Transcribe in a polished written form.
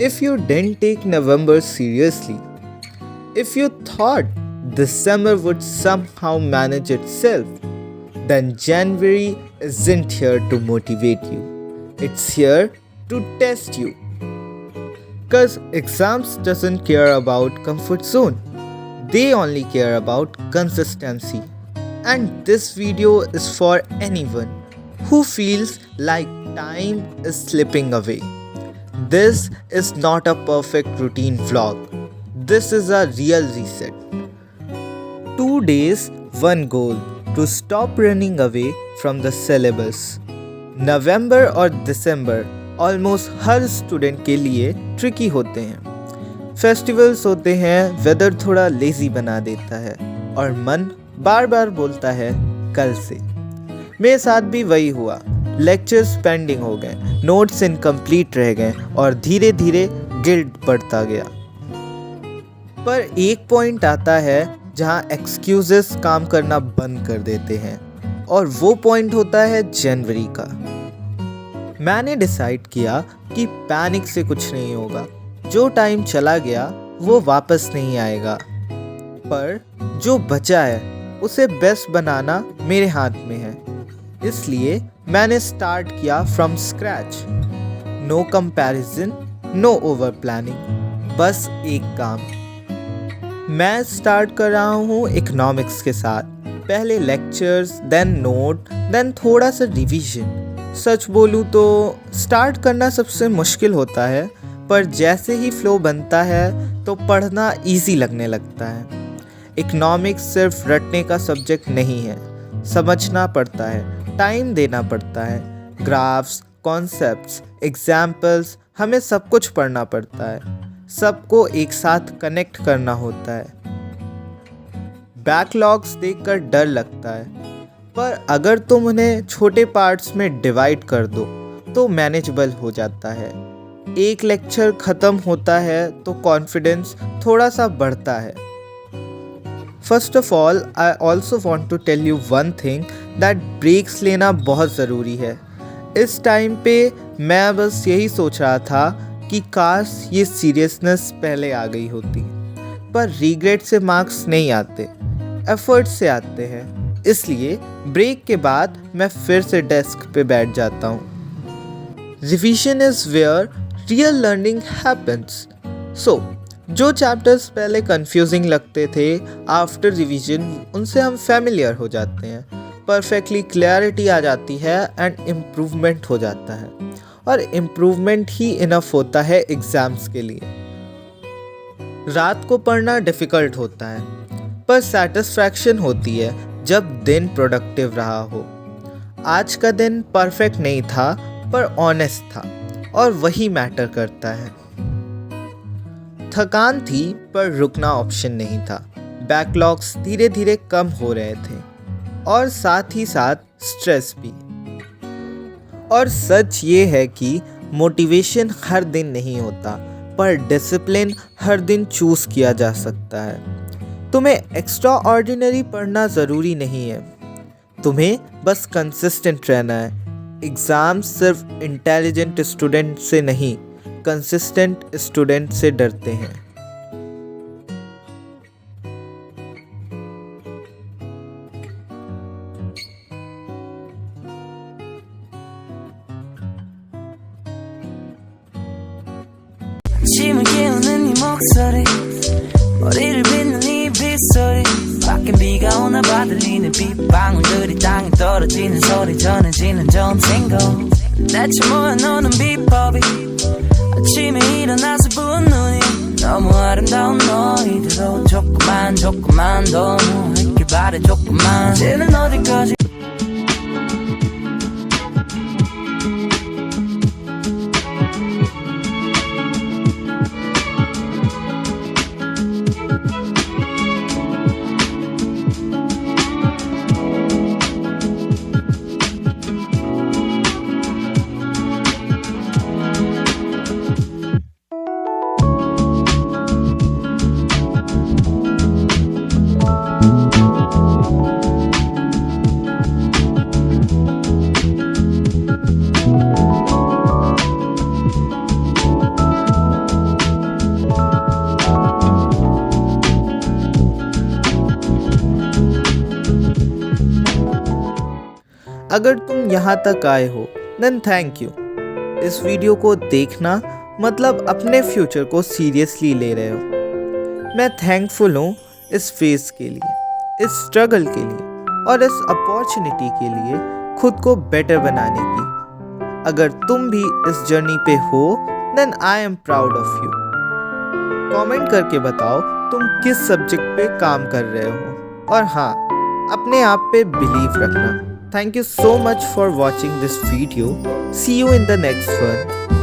If you didn't take November seriously, if you thought December would somehow manage itself, then January isn't here to motivate you. It's here to test you. Cause exams doesn't care about comfort zone. They only care about consistency. And this video is for anyone who feels like time is slipping away. This is not a perfect routine vlog. This is a real reset. 2 days, one goal to stop running away from the syllabus. नवंबर और दिसंबर almost हर student के लिए tricky होते हैं। Festivals होते हैं, weather थोड़ा lazy बना देता है और मन बार बार बोलता है कल से। मेरे साथ भी वही हुआ। लेक्चर्स पेंडिंग हो गए, नोट्स इनकम्प्लीट रह गए और धीरे धीरे गिल्ट बढ़ता गया। पर एक पॉइंट आता है जहाँ एक्सक्यूजेस काम करना बंद कर देते हैं और वो पॉइंट होता है जनवरी का। मैंने डिसाइड किया कि पैनिक से कुछ नहीं होगा। जो टाइम चला गया वो वापस नहीं आएगा, पर जो बचा है उसे बेस्ट बनाना मेरे हाथ में है। इसलिए मैंने स्टार्ट किया from scratch. No comparison, no over planning, बस एक काम। मैं स्टार्ट कर रहा हूँ इकोनॉमिक्स के साथ। पहले लेक्चर्स, देन नोट, देन थोड़ा सा रिवीजन। सच बोलूँ तो स्टार्ट करना सबसे मुश्किल होता है, पर जैसे ही फ्लो बनता है तो पढ़ना इजी लगने लगता है। इकोनॉमिक्स सिर्फ रटने का सब्जेक्ट नहीं है, समझना पड़ता है, टाइम देना पड़ता है। ग्राफ्स, कॉन्सेप्ट्स, एग्जाम्पल्स, हमें सब कुछ पढ़ना पड़ता है। सबको एक साथ कनेक्ट करना होता है। बैकलॉग्स देखकर डर लगता है, पर अगर तुम उन्हें छोटे पार्ट्स में डिवाइड कर दो तो मैनेजेबल हो जाता है। एक लेक्चर ख़त्म होता है तो कॉन्फिडेंस थोड़ा सा बढ़ता है। First of all, I also want to tell you one thing, that breaks लेना बहुत ज़रूरी है। इस टाइम पे मैं बस यही सोच रहा था कि काश ये सीरियसनेस पहले आ गई होती, पर रिग्रेट से मार्क्स नहीं आते, एफर्ट से आते हैं। इसलिए ब्रेक के बाद मैं फिर से डेस्क पे बैठ जाता हूँ। Revision is where real learning happens. So जो चैप्टर्स पहले कंफ्यूजिंग लगते थे, आफ्टर रिवीजन उनसे हम फेमिलियर हो जाते हैं, परफेक्टली क्लैरिटी आ जाती है एंड इम्प्रूवमेंट हो जाता है। और इम्प्रूवमेंट ही इनफ होता है एग्ज़ाम्स के लिए। रात को पढ़ना डिफ़िकल्ट होता है, पर सेटिस्फैक्शन होती है जब दिन प्रोडक्टिव रहा हो। आज का दिन परफेक्ट नहीं था, पर ऑनेस्ट था, और वही मैटर करता है। थकान थी, पर रुकना ऑप्शन नहीं था। बैकलॉग्स धीरे धीरे कम हो रहे थे, और साथ ही साथ स्ट्रेस भी। और सच ये है कि मोटिवेशन हर दिन नहीं होता, पर डिसिप्लिन हर दिन चूज़ किया जा सकता है। तुम्हें एक्स्ट्रा ऑर्डिनरी पढ़ना ज़रूरी नहीं है, तुम्हें बस कंसिस्टेंट रहना है। एग्ज़ाम सिर्फ इंटेलिजेंट स्टूडेंट से नहीं, कंसिस्टेंट स्टूडेंट से डरते हैं। 아침을 깨우는 네 목소리 머리를 빗는 네 빗소리 밖엔 비가 오나 봐 들리는 빗방울들이 땅에 떨어지는 소리 전해지는 좋은 싱글 대체 뭐야 너는 비법이 아침에 일어나서 부은 눈이 너무 아름다운 너희들도 조금만 더 누워있길 바래 조금만 이제는 어디까지 अगर तुम यहाँ तक आए हो देन थैंक यू। इस वीडियो को देखना मतलब अपने फ्यूचर को सीरियसली ले रहे हो। मैं थैंकफुल हूँ इस फेज के लिए, इस स्ट्रगल के लिए और इस अपॉर्चुनिटी के लिए खुद को बेटर बनाने की। अगर तुम भी इस जर्नी पे हो then I am proud of you. Comment करके बताओ तुम किस सब्जेक्ट पे काम कर रहे हो और हाँ, अपने आप पे बिलीव रखना। Thank you so much for watching this video. See you in the next one.